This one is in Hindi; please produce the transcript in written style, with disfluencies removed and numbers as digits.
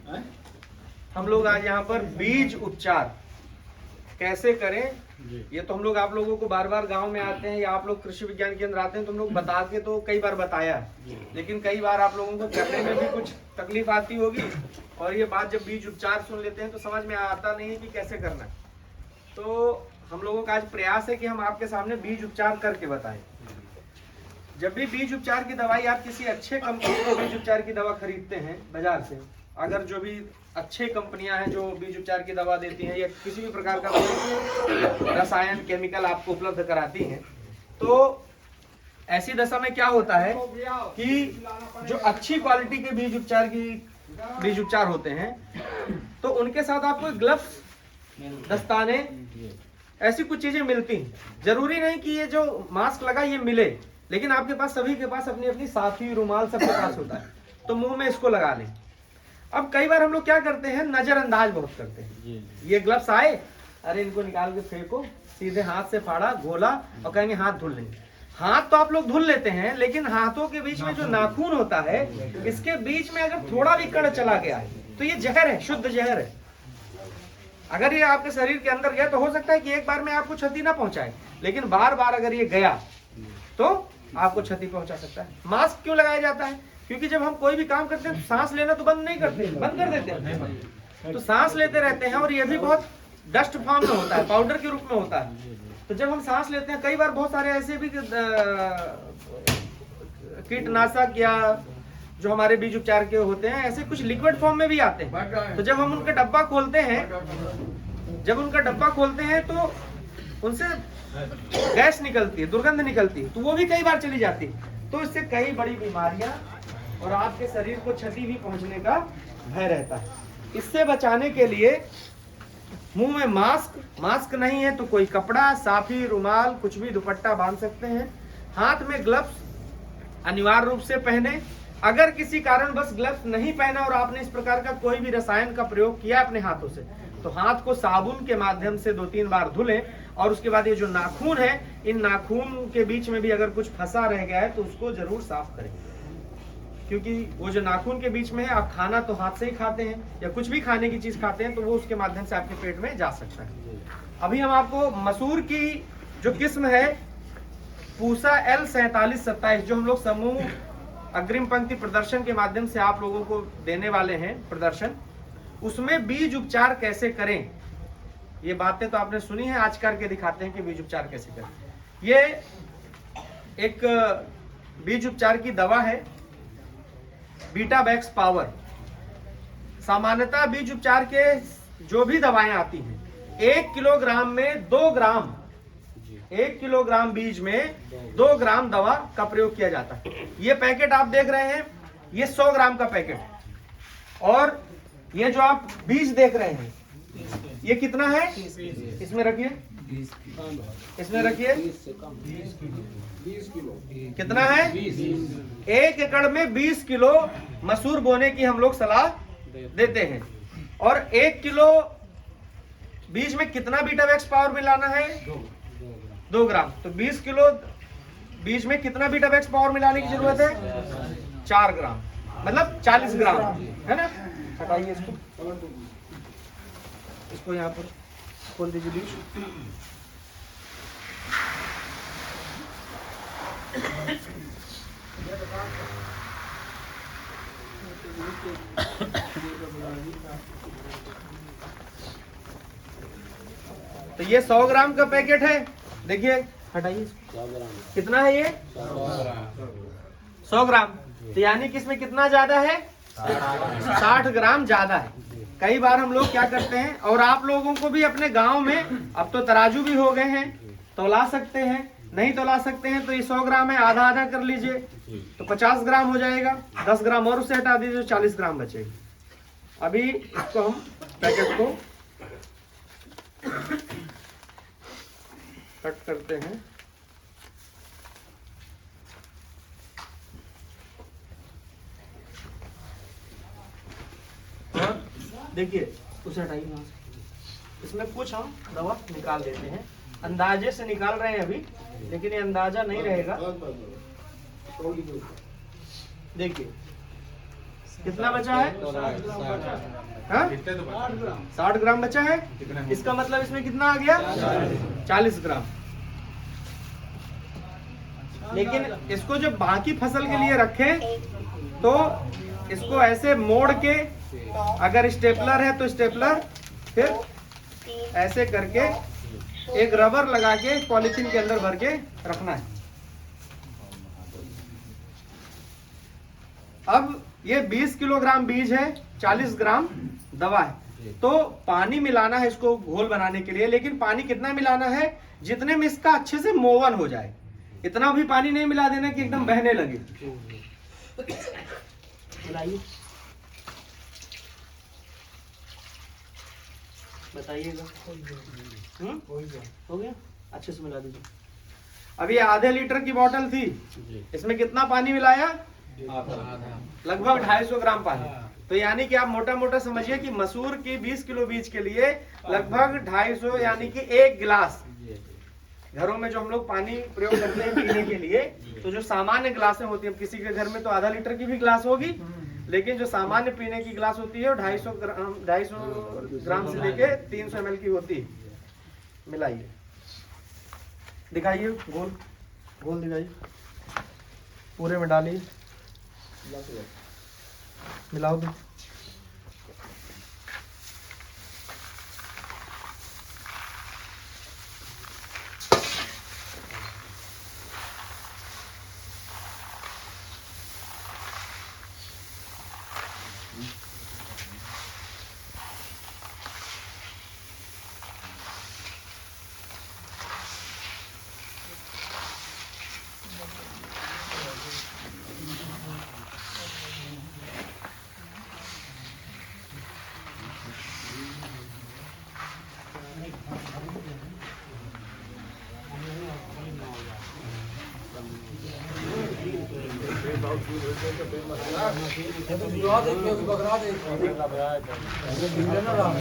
हम लोग आज यहाँ पर बीज उपचार कैसे करें, ये तो हम लोग आप लोगों को बार बार गांव में आते हैं या आप लोग कृषि विज्ञान केंद्र आते हैं तो हम लोग बता के तो कई बार बताया, लेकिन कई बार आप लोगों को करने में भी कुछ तकलीफ आती होगी और ये बात जब बीज उपचार सुन लेते हैं तो समझ में आता नहीं है कि कैसे करना है। तो हम लोगों का आज प्रयास है कि हम आपके सामने बीज उपचार करके बताएं। जब भी बीज उपचार की दवाई आप किसी अच्छे कंपनी को बीज उपचार की दवा खरीदते हैं बाजार से, अगर जो भी अच्छे कंपनियां हैं जो बीज उपचार की दवा देती हैं या किसी भी प्रकार का रसायन केमिकल आपको उपलब्ध कराती हैं, तो ऐसी दशा में क्या होता है कि जो अच्छी क्वालिटी के बीज उपचार होते हैं तो उनके साथ आपको ग्लव्स, दस्ताने, ऐसी कुछ चीजें मिलती हैं। जरूरी नहीं कि ये जो मास्क लगा ये मिले, लेकिन आपके पास सभी के पास अपनी अपनी साफी, रुमाल सबके पास होता है, तो मुंह में इसको लगा लें। अब कई बार हम लोग क्या करते हैं, नजरअंदाज बहुत करते हैं। ये ग्लव्स आए, अरे इनको निकाल के फेंको, सीधे हाथ से फाड़ा, घोला और कहेंगे हाथ धुल लेंगे। हाथ तो आप लोग धुल लेते हैं, लेकिन हाथों के बीच में जो नाखून होता है, इसके बीच में अगर थोड़ा भी कण चला गया है तो ये जहर है, शुद्ध जहर है। अगर ये आपके शरीर के अंदर गया तो हो सकता है कि एक बार में आपको क्षति ना पहुंचाए, लेकिन बार बार अगर ये गया तो आपको क्षति पहुंचा सकता है। मास्क क्यों लगाया जाता है? क्योंकि जब हम कोई भी काम करते हैं तो सांस लेना तो बंद नहीं करते, बंद कर देते हैं, तो सांस लेते रहते हैं और ये भी बहुत डस्ट फॉर्म में होता है, पाउडर के रूप में होता है। तो जब हम सांस लेते हैं, कई बार बहुत सारे ऐसे भी कीटनाशक या जो हमारे बीज उपचार के होते हैं ऐसे कुछ लिक्विड फॉर्म में भी आते हैं। तो जब हम उनका डब्बा खोलते हैं, तो उनसे गैस निकलती है, दुर्गंध निकलती है, तो वो भी कई बार चली जाती है। तो इससे कई बड़ी बीमारियां और आपके शरीर को क्षति भी पहुंचने का भय रहता है। इससे बचाने के लिए मुंह में मास्क नहीं है तो कोई कपड़ा, साफी, रुमाल, कुछ भी दुपट्टा बांध सकते हैं। हाथ में ग्लव्स अनिवार्य रूप से पहने। अगर किसी कारण बस ग्लव्स नहीं पहना और आपने इस प्रकार का कोई भी रसायन का प्रयोग किया अपने हाथों से, तो हाथ को साबुन के माध्यम से 2-3 बार धुलें और उसके बाद ये जो नाखून है, इन नाखून के बीच में भी अगर कुछ फंसा रह गया है तो उसको जरूर साफ करें। क्योंकि वो जो नाखून के बीच में है, आप खाना तो हाथ से ही खाते हैं या कुछ भी खाने की चीज खाते हैं तो वो उसके माध्यम से आपके पेट में जा सकता है। अभी हम आपको मसूर की जो किस्म है पूसा L4727, जो हम लोग समूह अग्रिम पंक्ति प्रदर्शन के माध्यम से आप लोगों को देने वाले हैं प्रदर्शन, उसमें बीज उपचार कैसे करें, ये बातें तो आपने सुनी है, आज करके दिखाते हैं कि बीज उपचार कैसे करें। ये एक बीज उपचार की दवा है, बीटावैक्स पावर। सामान्यतः बीज उपचार के जो भी दवाएं आती हैं, 1 किलोग्राम में 2 ग्राम, 1 किलोग्राम बीज में 2 ग्राम दवा का प्रयोग किया जाता है। ये पैकेट आप देख रहे हैं, ये 100 ग्राम का पैकेट है, और ये जो आप बीज देख रहे हैं ये कितना है, इसमें रखिए, इसमें रखिए, कितना है, 1 एकड़ में 20 किलो मसूर बोने की हम लोग सलाह देते हैं। और 1 किलो बीज में कितना बीटावैक्स पावर मिलाना है, 2 ग्राम। तो 20 किलो बीज में कितना बीटावैक्स पावर मिलाने की जरूरत है, 4 ग्राम, मतलब 40 ग्राम, है ना। हटाइए इसको यहाँ पर खोल दीजिए बीज। तो ये 100 ग्राम का पैकेट है, देखिए, हटाइए, कितना है ये, 100 ग्राम। तो यानी कि इसमें कितना ज्यादा है, 60 ग्राम ज्यादा है। कई बार हम लोग क्या करते हैं, और आप लोगों को भी अपने गांव में अब तो तराजू भी हो गए हैं, तौला सकते हैं, नहीं तौला सकते हैं तो ये 100 ग्राम है, आधा आधा कर लीजिए तो 50 ग्राम हो जाएगा, 10 ग्राम और उससे हटा दीजिए तो 40 ग्राम बचेगा। अभी इसको हम पैकेट को कट करते हैं। और देखिए, उसे हटाइए वहां से। इसमें कुछ हम दवा निकाल देते हैं, अंदाजे से निकाल रहे हैं अभी, लेकिन ये अंदाजा नहीं रहेगा। देखिए, कितना बचा है? हाँ? 60 ग्राम बचा है। इसका मतलब इसमें कितना आ गया? 40 ग्राम। लेकिन इसको जब बाकी फसल के लिए रखें तो इसको ऐसे मोड़ के, अगर स्टेपलर है तो स्टेपलर, फिर ऐसे करके एक रबर लगा के पॉलीथीन के अंदर भर के रखना है। अब ये 20 किलोग्राम बीज है, 40 ग्राम दवा है, तो पानी मिलाना है इसको घोल बनाने के लिए। लेकिन पानी कितना मिलाना है? जितने में इसका अच्छे से मोवन हो जाए। इतना भी पानी नहीं मिला देना कि एकदम बहने लगे। बताइएगा। हो गया? अच्छे से मिला दीजिए। अब ये आधे लीटर की बोतल थी, इसमें कितना पानी मिलाया? लगभग 250 ग्राम पानी। तो यानी कि आप मोटा मोटा समझिए कि मसूर की 20 किलो बीज के लिए लगभग 250 यानी कि 1 गिलास। घरों में जो हम लोग पानी प्रयोग करते हैं पीने के लिए, तो जो सामान्य गिलासें होती है, किसी के घर में तो आधा लीटर की भी गिलास होगी, लेकिन जो सामान्य पीने की गिलास होती है वो 250 ग्राम से लेके 300 ml की होती है। मिलाइए, दिखाइए, गोल गोल दिखाइए, पूरे में डालिए, मिलाओ दो।